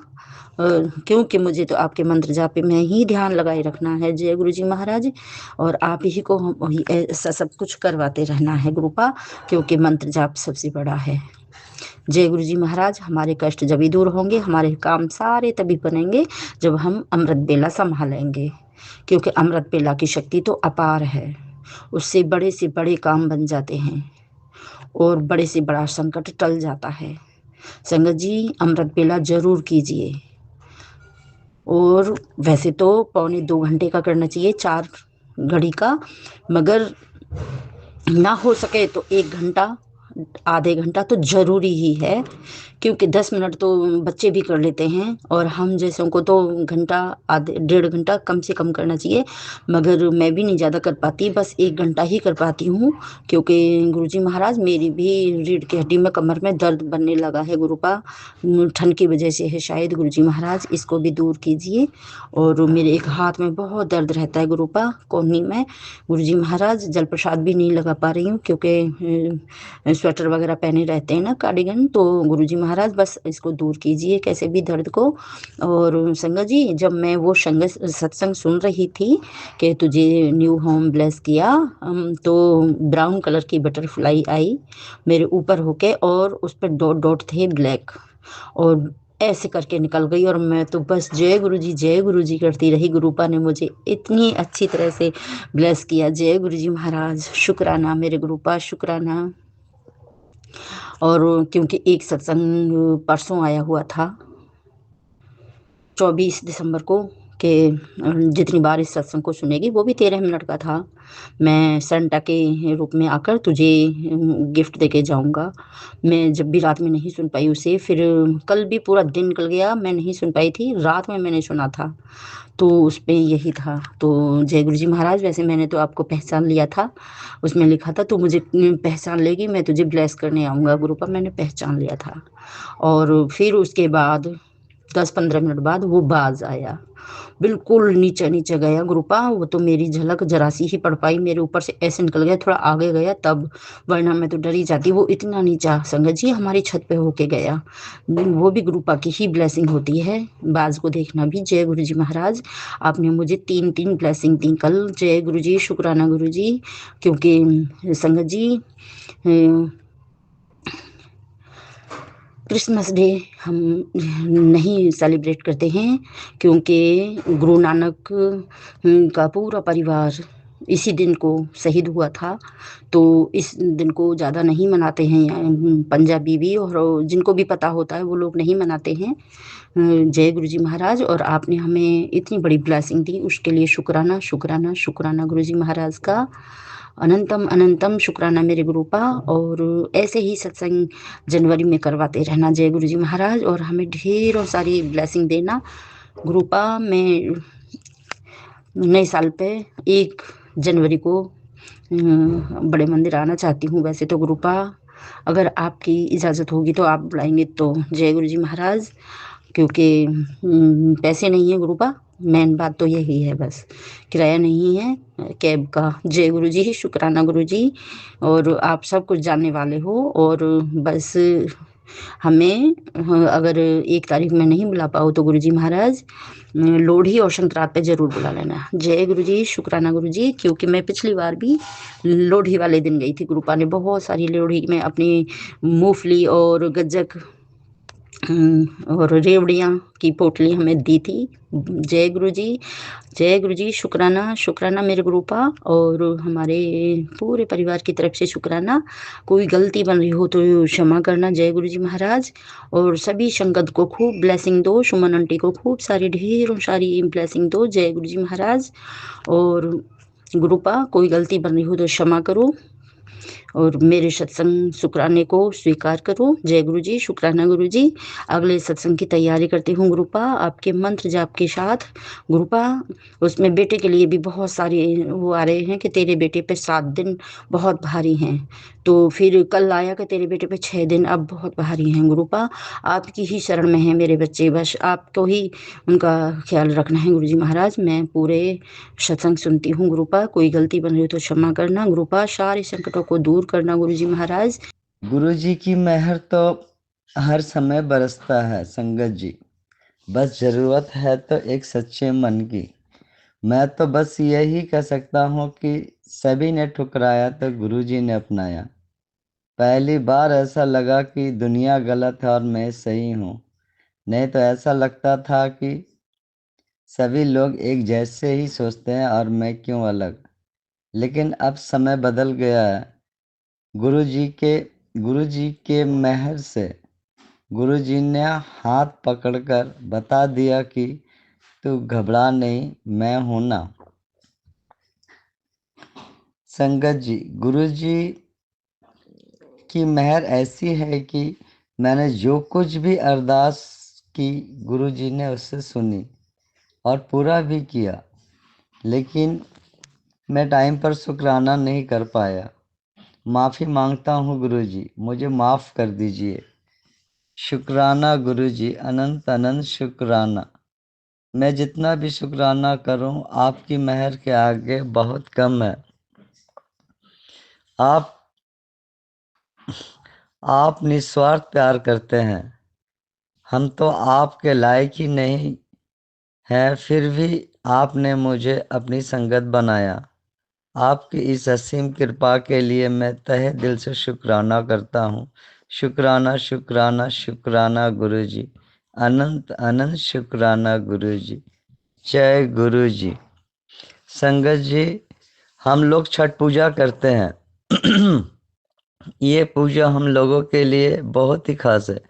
क्योंकि मुझे तो आपके मंत्र जापे में ही ध्यान लगाए रखना है। जय गुरुजी महाराज। और आप ही को हम ऐसा सब कुछ करवाते रहना है गुरुपा, क्योंकि मंत्र जाप सबसे बड़ा है। जय गुरुजी महाराज। हमारे कष्ट जब भी दूर होंगे, हमारे काम सारे तभी बनेंगे जब हम अमृत बेला संभालेंगे, क्योंकि अमृत बेला की शक्ति तो अपार है। उससे बड़े से बड़े काम बन जाते हैं और बड़े से बड़ा संकट टल जाता है। संगत जी, अमृत बेला जरूर कीजिए। और वैसे तो 1.25 घंटे का करना चाहिए, 4 घड़ी का, मगर ना हो सके तो 1 घंटा, आधे घंटा तो ज़रूरी ही है, क्योंकि 10 मिनट तो बच्चे भी कर लेते हैं और हम जैसों को तो घंटा, आधे 1.5 घंटा कम से कम करना चाहिए। मगर मैं भी नहीं ज़्यादा कर पाती, बस 1 घंटा ही कर पाती हूँ, क्योंकि गुरुजी महाराज मेरी भी रीढ़ की हड्डी में, कमर में दर्द बनने लगा है गुरुपा। ठंड की वजह से है शायद। गुरुजी महाराज इसको भी दूर कीजिए। और मेरे एक हाथ में बहुत दर्द रहता है गुरुपा, कोहनी में। गुरुजी महाराज जल प्रसाद भी नहीं लगा पा रही हूँ, क्योंकि स्वेटर वगैरह पहने रहते हैं ना, कार्डिगन। तो गुरुजी महाराज बस इसको दूर कीजिए कैसे भी दर्द को। और संगत जी, जब मैं वो सत्संग सुन रही थी कि तुझे न्यू होम ब्लेस किया, तो ब्राउन कलर की बटरफ्लाई आई मेरे ऊपर होके, और उस पर डॉट डॉट थे ब्लैक, और ऐसे करके निकल गई। और मैं तो बस जय गुरुजी करती रही। गुरुपा ने मुझे इतनी अच्छी तरह से ब्लेस किया। जय गुरुजी महाराज, शुक्राना मेरे गुरुपा, शुक्राना। और क्योंकि एक सत्संग परसों आया हुआ था 24 दिसंबर को, कि जितनी बार इस सत्संग को सुनेगी, वो भी 13 मिनट का था, मैं सेंटा के रूप में आकर तुझे गिफ्ट देके जाऊंगा। मैं जब भी रात में नहीं सुन पाई उसे, फिर कल भी पूरा दिन निकल गया, मैं नहीं सुन पाई थी, रात में मैंने सुना था, तो उस पर यही था। तो जय गुरुजी महाराज, वैसे मैंने तो आपको पहचान लिया था, उसमें लिखा था तो मुझे पहचान लेगी, मैं तुझे ब्लेस करने आऊँगा गुरुपा, मैंने पहचान लिया था। और फिर उसके बाद 10-15 मिनट बाद वो बाज आया, बिल्कुल नीचे नीचे गया गुरुपा। वो तो मेरी झलक जरा सी ही पड़ पाई, मेरे ऊपर से ऐसे निकल गया, थोड़ा आगे गया तब, वरना मैं तो डरी जाती। वो इतना नीचा संगत जी हमारी छत पे होके गया। वो भी गुरुपा की ही ब्लेसिंग होती है, बाज को देखना भी। जय गुरुजी महाराज, आपने मुझे 3 ब्लेसिंग दी कल। जय गुरुजी, शुक्राना गुरुजी। क्योंकि संगत जी, क्रिसमस डे हम नहीं सेलिब्रेट करते हैं, क्योंकि गुरु नानक का पूरा परिवार इसी दिन को शहीद हुआ था, तो इस दिन को ज़्यादा नहीं मनाते हैं पंजाबी भी, और जिनको भी पता होता है वो लोग नहीं मनाते हैं। जय गुरुजी महाराज, और आपने हमें इतनी बड़ी ब्लेसिंग दी, उसके लिए शुक्राना शुक्राना शुक्राना गुरुजी महाराज का। अनंतम अनंतम शुक्राना मेरे गुरुपा। और ऐसे ही सत्संग जनवरी में करवाते रहना जय गुरुजी महाराज, और हमें ढेरों सारी ब्लेसिंग देना गुरुपा। मैं नए साल पे 1 जनवरी को बड़े मंदिर आना चाहती हूँ। वैसे तो गुरुपा, अगर आपकी इजाज़त होगी तो आप बुलाएंगे तो जय गुरुजी महाराज, क्योंकि पैसे नहीं है गुरुपा, मेन बात तो यही है, बस किराया नहीं है कैब का। जय गुरुजी, शुक्राना गुरुजी। और आप सब कुछ जानने वाले हो, और बस हमें अगर 1 तारीख में नहीं बुला पाओ तो गुरुजी महाराज लोढ़ी और संक्रांत पे ज़रूर बुला लेना। जय गुरुजी, शुक्राना गुरुजी। क्योंकि मैं पिछली बार भी लोढ़ी वाले दिन गई थी, गुरुपा ने बहुत सारी लोढ़ी में अपनी मूंगफली और गज्जक और रेवड़ियाँ की पोटली हमें दी थी। जय गुरुजी, शुक्राना शुक्राना मेरे गुरुपा, और हमारे पूरे परिवार की तरफ से शुक्राना। कोई गलती बन रही हो तो क्षमा करना जय गुरुजी महाराज। और सभी संगत को खूब ब्लेसिंग दो, सुमन आंटी को खूब सारी ढेरों सारी ब्लेसिंग दो जय गुरुजी महाराज। और गुरुपा, कोई गलती बन रही हो तो क्षमा करो, और मेरे सत्संग शुक्राने को स्वीकार करो। जय गुरुजी, शुक्राना गुरुजी। अगले सत्संग की तैयारी करती हूँ गुरुपा, आपके मंत्र जाप के साथ गुरुपा। उसमें बेटे के लिए भी बहुत सारे वो आ रहे हैं कि तेरे बेटे पे 7 दिन बहुत भारी हैं, तो फिर कल आया कि तेरे बेटे पे 6 दिन अब बहुत भारी हैं गुरुपा। आपकी ही शरण में है मेरे बच्चे, बस आपको ही उनका ख्याल रखना है गुरुजी महाराज। मैं पूरे सत्संग सुनती हूँ गुरुपा, कोई गलती बन रही हो तो क्षमा करना गुरुपा, सारे संकटों को दूर करना गुरुजी महाराज। गुरुजी की मेहर तो हर समय बरसता है संगत जी, बस ज़रूरत है तो एक सच्चे मन की। मैं तो बस यही कह सकता हूँ कि सभी ने ठुकराया तो गुरुजी ने अपनाया। पहली बार ऐसा लगा कि दुनिया गलत है और मैं सही हूँ, नहीं तो ऐसा लगता था कि सभी लोग एक जैसे ही सोचते हैं और मैं क्यों अलग। लेकिन अब समय बदल गया है गुरुजी के मेहर से। गुरुजी ने हाथ पकड़कर बता दिया कि तू घबरा नहीं, मैं हूं ना। संगत जी, गुरुजी की मेहर ऐसी है कि मैंने जो कुछ भी अरदास की गुरुजी ने उससे सुनी और पूरा भी किया, लेकिन मैं टाइम पर शुक्राना नहीं कर पाया। माफ़ी मांगता हूँ गुरुजी, मुझे माफ़ कर दीजिए। शुक्राना गुरुजी, अनंत अनंत शुक्राना। मैं जितना भी शुक्राना करूं आपकी मेहर के आगे बहुत कम है। आप निस्वार्थ प्यार करते हैं। हम तो आपके लायक ही नहीं हैं, फिर भी आपने मुझे अपनी संगत बनाया। आपकी इस असीम कृपा के लिए मैं तहे दिल से शुक्राना करता हूँ। शुक्राना शुक्राना शुक्राना गुरुजी, अनंत अनंत शुक्राना गुरुजी। जय गुरुजी। संगत जी, हम लोग छठ पूजा करते हैं। ये पूजा हम लोगों के लिए बहुत ही खास है।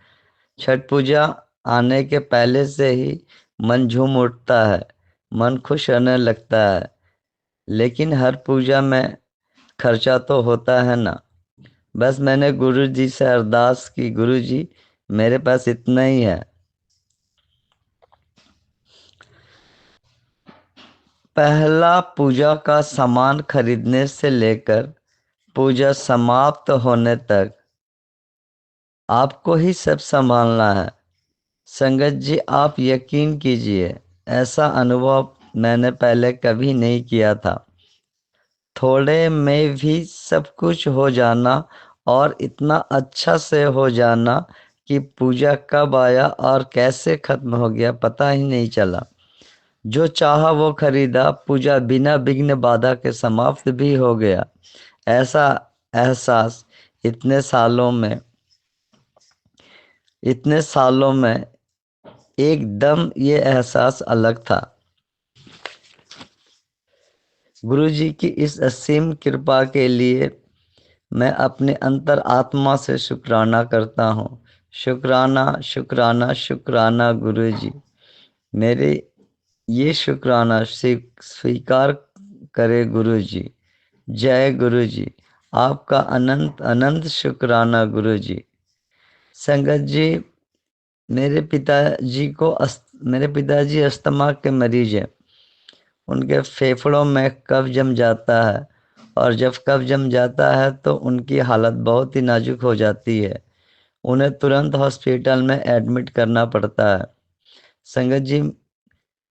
छठ पूजा आने के पहले से ही मन झूम उठता है, मन खुश होने लगता है। लेकिन हर पूजा में खर्चा तो होता है ना। बस मैंने गुरु जी से अरदास की, गुरु जी मेरे पास इतना ही है। पहला पूजा का सामान खरीदने से लेकर पूजा समाप्त होने तक आपको ही सब संभालना है। संगत जी, आप यकीन कीजिए, ऐसा अनुभव मैंने पहले कभी नहीं किया था। थोड़े में भी सब कुछ हो जाना और इतना अच्छा से हो जाना कि पूजा कब आया और कैसे खत्म हो गया पता ही नहीं चला। जो चाहा वो खरीदा, पूजा बिना विघ्न बाधा के समाप्त भी हो गया। ऐसा एहसास इतने सालों में एकदम ये एहसास अलग था। गुरु जी की इस असीम कृपा के लिए मैं अपने अंतर आत्मा से शुक्राना करता हूँ। शुक्राना शुक्राना शुक्राना गुरु जी। मेरे ये शुक्राना स्वीकार करे गुरु जी। जय गुरु जी। आपका अनंत अनंत शुक्राना गुरु जी। संगत जी, मेरे पिताजी अस्थमा के मरीज हैं। उनके फेफड़ों में कफ जम जाता है और जब कफ जम जाता है तो उनकी हालत बहुत ही नाजुक हो जाती है। उन्हें तुरंत हॉस्पिटल में एडमिट करना पड़ता है। संगत जी,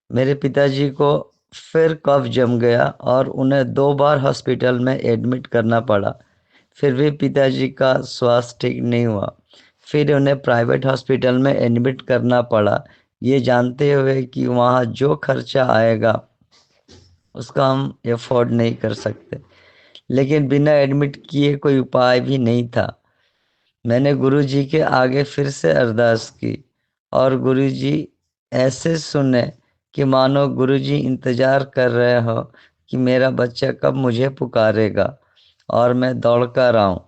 मेरे पिताजी को फिर कफ जम गया और उन्हें 2 बार हॉस्पिटल में एडमिट करना पड़ा। फिर भी पिताजी का स्वास्थ्य ठीक नहीं हुआ। फिर उन्हें प्राइवेट हॉस्पिटल में एडमिट करना पड़ा, ये जानते हुए कि वहाँ जो खर्चा आएगा उसका हम अफोर्ड नहीं कर सकते। लेकिन बिना एडमिट किए कोई उपाय भी नहीं था। मैंने गुरुजी के आगे फिर से अरदास की और गुरुजी ऐसे सुने कि मानो गुरुजी इंतजार कर रहे हो कि मेरा बच्चा कब मुझे पुकारेगा और मैं दौड़ कर आऊं।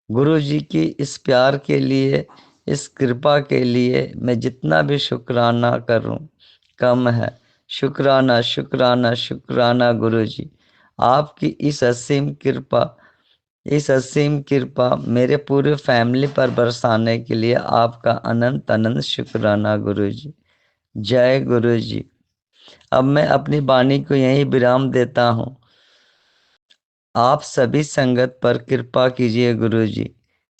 गुरुजी की इस प्यार के लिए, इस कृपा के लिए मैं जितना भी शुक्राना करूं कम है। शुक्राना शुक्राना शुक्राना गुरुजी। आपकी इस असीम कृपा मेरे पूरे फैमिली पर बरसाने के लिए आपका अनंत अनंत शुक्राना गुरुजी। जय गुरुजी। अब मैं अपनी वाणी को यहीं विराम देता हूँ। आप सभी संगत पर कृपा कीजिए गुरुजी।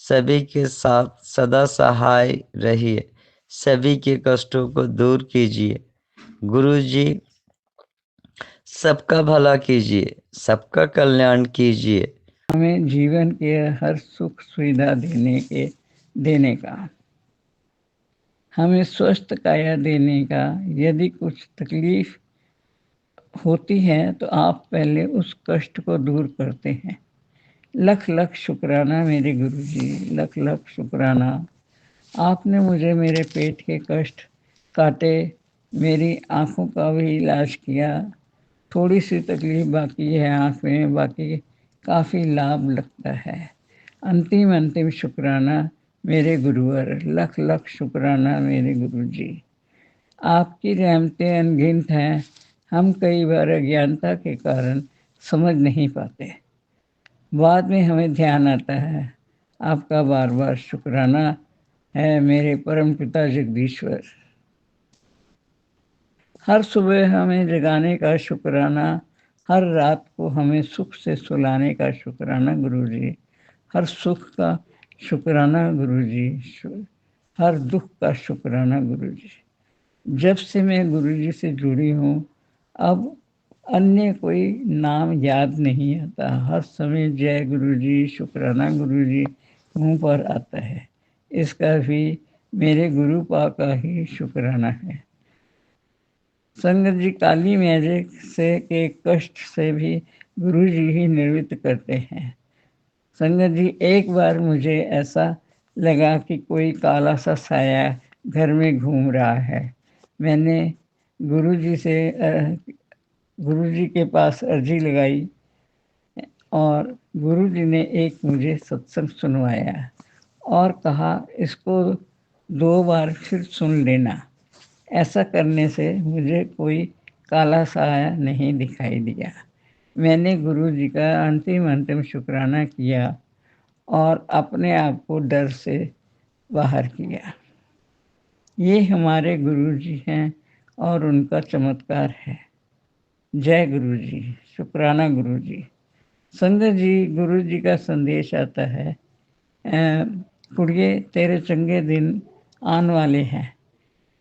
सभी के साथ सदा सहाय रहिए। सभी के कष्टों को दूर कीजिए गुरुजी। सबका भला कीजिए, सबका कल्याण कीजिए। हमें जीवन के हर सुख सुविधा देने का, हमें स्वस्थ काया देने का। यदि कुछ तकलीफ होती है तो आप पहले उस कष्ट को दूर करते हैं। लख लख शुक्राना मेरे गुरुजी, लख लख शुक्राना। आपने मुझे मेरे पेट के कष्ट काटे, मेरी आँखों का भी इलाज किया। थोड़ी सी तकलीफ बाकी है आँख में, बाकी काफ़ी लाभ लगता है। अंतिम शुक्राना मेरे गुरुवर, लख लख शुक्राना मेरे गुरुजी। आपकी रहमतें अनगिनत हैं। हम कई बार अज्ञानता के कारण समझ नहीं पाते, बाद में हमें ध्यान आता है। आपका बार बार शुक्राना है मेरे परम पिता जगदीश्वर। हर सुबह हमें जगाने का शुक्राना, हर रात को हमें सुख से सुलाने का शुक्राना गुरुजी, हर सुख का शुक्राना गुरुजी, हर दुख का शुक्राना गुरुजी। जब से मैं गुरुजी से जुड़ी हूँ, अब अन्य कोई नाम याद नहीं आता। हर समय जय गुरुजी, शुक्राना गुरुजी मुंह पर आता है। इसका भी मेरे गुरु पा का ही शुक्राना है। संगत जी, काली मैजिक से के कष्ट से भी गुरुजी ही निवृत्त करते हैं। संगत जी, एक बार मुझे ऐसा लगा कि कोई काला सा साया घर में घूम रहा है। मैंने गुरुजी के पास अर्जी लगाई और गुरुजी ने एक मुझे सत्संग सुनवाया और कहा, इसको 2 बार फिर सुन लेना। ऐसा करने से मुझे कोई काला साया नहीं दिखाई दिया। मैंने गुरुजी का अंतिम शुक्राना किया और अपने आप को डर से बाहर किया। ये हमारे गुरुजी हैं और उनका चमत्कार है। जय गुरुजी, शुक्राना गुरुजी। संगत जी, गुरुजी का संदेश आता है, कुड़िए तेरे चंगे दिन आन वाले हैं,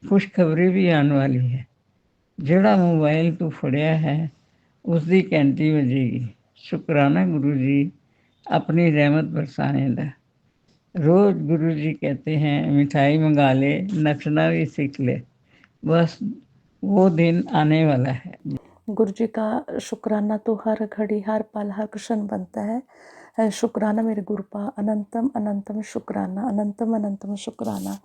खुशखबरी भी आने वाली है। ਜਿਹੜਾ मोबाइल तू फड़िया है उसकी घंटी बजेगी। शुक्राना गुरु जी अपनी रहमत बरसाने दा। रोज गुरु जी कहते हैं मिठाई मंगा ले, नचना भी सीख ले, बस वो दिन आने वाला है। गुरु जी का शुक्राना तो हर घड़ी हर पल हर क्षण बनता है। शुक्राना मेरे गुरुपा, अनंतम अनंतम शुक्राना, अनंतम अनंतम शुक्राना।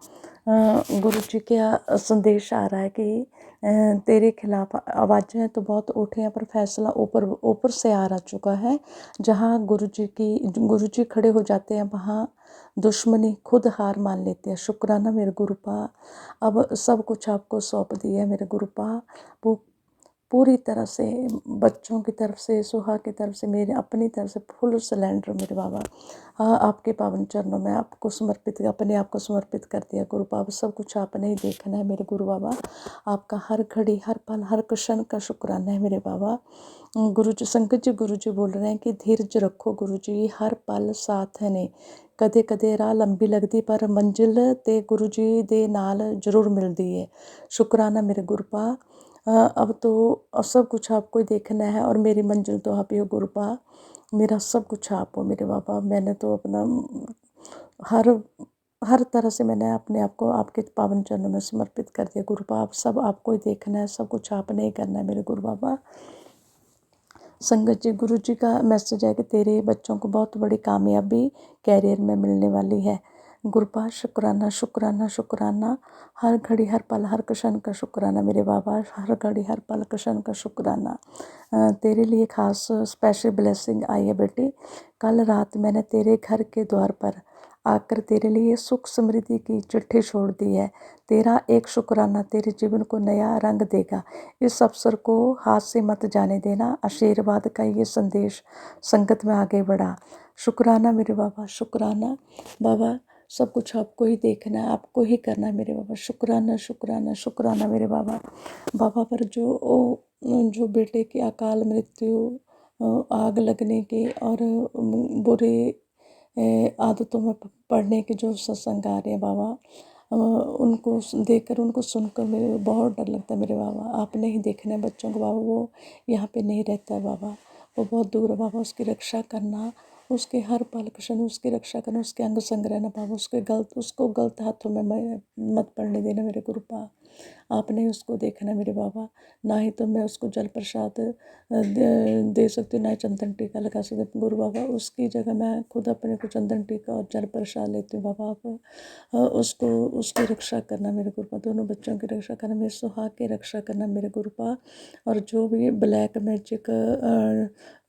गुरु जी का संदेश आ रहा है कि तेरे खिलाफ आवाज़ें तो बहुत उठी हैं पर फैसला ऊपर से आ चुका है। जहाँ गुरु जी खड़े हो जाते हैं वहाँ दुश्मनी खुद हार मान लेती है। शुक्राना मेरे गुरुपा, अब सब कुछ आपको सौंप दिया है मेरे गुरुपा। वो पूरी तरह से बच्चों की तरफ से, सुहा की तरफ से, मेरे अपनी तरफ से फुल सिलेंडर मेरे बाबा। हाँ, आपके पावन चरणों में आपको समर्पित, अपने आप को समर्पित कर दिया गुरु बाबा। सब कुछ आपने ही देखना है मेरे गुरु बाबा। आपका हर घड़ी हर पल हर क्षण का शुक्राना है मेरे बाबा। गुरु जी, संगत जी गुरु जी बोल रहे हैं कि धीरज रखो गुरु जी, हर पल साथ है ने। कदे कदे राह लंबी लगती पर मंजिल ते गुरु जी दे नाल जरूर मिलती है। शुक्राना मेरे गुरुपा। अब तो सब कुछ आपको ही देखना है और मेरी मंजिल तो आप ही हो गुरुपा। मेरा सब कुछ आप हो मेरे बाबा। मैंने तो अपना हर तरह से मैंने अपने आप को आपके पावन चरणों में समर्पित कर दिया गुरुपा। आप सब आपको ही देखना है, सब कुछ आपने ही करना है मेरे गुरु बाबा। संगत जी, गुरु जी का मैसेज है कि तेरे बच्चों को बहुत बड़ी कामयाबी कैरियर में मिलने वाली है। गुरुपा शुक्राना शुक्राना शुक्राना, हर घड़ी हर पल हर क्षण का शुक्राना मेरे बाबा, हर घड़ी हर पल क्षण का शुक्राना। तेरे लिए खास स्पेशल ब्लेसिंग आई है बेटी। कल रात मैंने तेरे घर के द्वार पर आकर तेरे लिए सुख समृद्धि की चिट्ठी छोड़ दी है। तेरा एक शुक्राना तेरे जीवन को नया रंग देगा। इस अवसर को हाथ से मत जाने देना। आशीर्वाद का ये संदेश संगत में आगे बढ़ा। शुक्राना मेरे बाबा, शुक्राना बाबा। सब कुछ आपको ही देखना है, आपको ही करना है मेरे बाबा। शुक्राना शुक्राना शुक्राना मेरे बाबा। बाबा पर जो बेटे की अकाल मृत्यु, आग लगने की और बुरे आदतों में पढ़ने के जो सत्संग आ रहे हैं बाबा, उनको देखकर उनको सुनकर मेरे बहुत डर लगता है मेरे बाबा। आपने ही देखना है बच्चों को बाबा। वो यहाँ पे नहीं रहता है बाबा, वो बहुत दूर है बाबा। उसकी रक्षा करना, उसके हर पल क्षण उसकी रक्षा करना, उसके अंग संग रहना बाबा। उसको गलत हाथों में मत पड़ने देना मेरे गुरुपा। आपने उसको देखना मेरे बाबा। ना ही तो मैं उसको जल प्रसाद दे सकती हूँ, ना ही चंदन टीका लगा सकती हूँ गुरु बाबा। उसकी जगह मैं खुद अपने को चंदन टीका और जल प्रसाद लेती हूँ बाबा। आप उसकी रक्षा करना मेरे गुरुपा। दोनों बच्चों की रक्षा करना, मेरे सुहाग की रक्षा करना मेरे गुरुपा। और जो भी ब्लैक मैजिक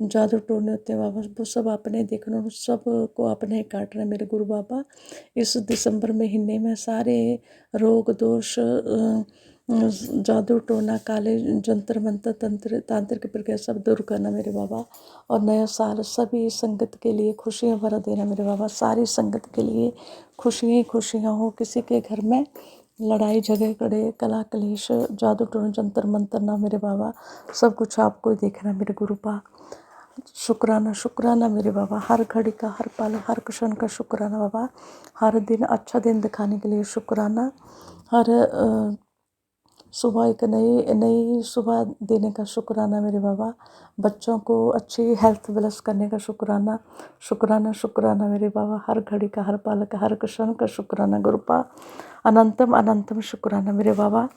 जादू टोने होते हैं बाबा, वो सब आपने देखना, सब को आपने काटना मेरे गुरु बाबा। इस दिसंबर महीने में सारे रोग दोष जादू टोना काले जंतर मंतर तंत्र तांत्रिक प्रक्रिया सब दूर करना मेरे बाबा। और नया साल सभी संगत के लिए खुशियाँ भरा देना मेरे बाबा। सारी संगत के लिए खुशियाँ ही खुशियाँ हो। किसी के घर में लड़ाई झगड़े कला कलेश जादू टोना जंतर मंतर ना मेरे बाबा। सब कुछ आपको ही देखना मेरे गुरुपा। शुक्राना शुक्राना मेरे बाबा। हर घड़ी का हर पल हर क्षण का शुक्राना बाबा। हर दिन अच्छा दिन दिखाने के लिए शुक्राना। हर सुबह एक नई सुबह देने का शुक्राना मेरे बाबा। बच्चों को अच्छी हेल्थ ब्लेस करने का शुक्राना शुक्राना शुक्राना मेरे बाबा। हर घड़ी का हर पल का हर क्षण का शुक्राना गुरुपा। अनंतम अनंतम शुक्राना मेरे बाबा।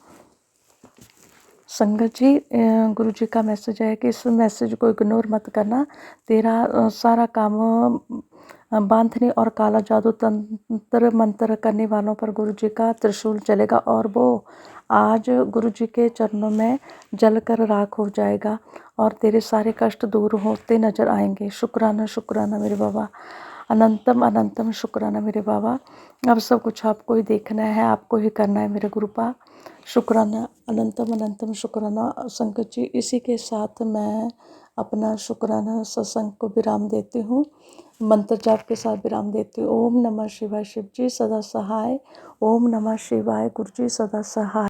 संगत जी गुरु जी का मैसेज है कि इस मैसेज को इग्नोर मत करना। तेरा सारा काम बांधने और काला जादू तंत्र मंत्र करने वालों पर गुरु जी का त्रिशूल चलेगा और वो आज गुरु जी के चरणों में जलकर राख हो जाएगा और तेरे सारे कष्ट दूर होते नजर आएंगे। शुक्राना शुक्राना मेरे बाबा। अनंतम अनंतम शुक्राना मेरे बाबा। अब सब कुछ आपको ही देखना है, आपको ही करना है मेरे गुरुपा। शुक्राना अनंतम अनंतम शुक्राना। संकट जी इसी के साथ मैं अपना शुक्राना सत्संग को विराम देती हूँ। मंत्र जाप के साथ विराम देती हूँ। ओम नमः शिवाय। शिव जी सदा सहाय। ओम नमः शिवाय। गुरु जी सदा सहाय।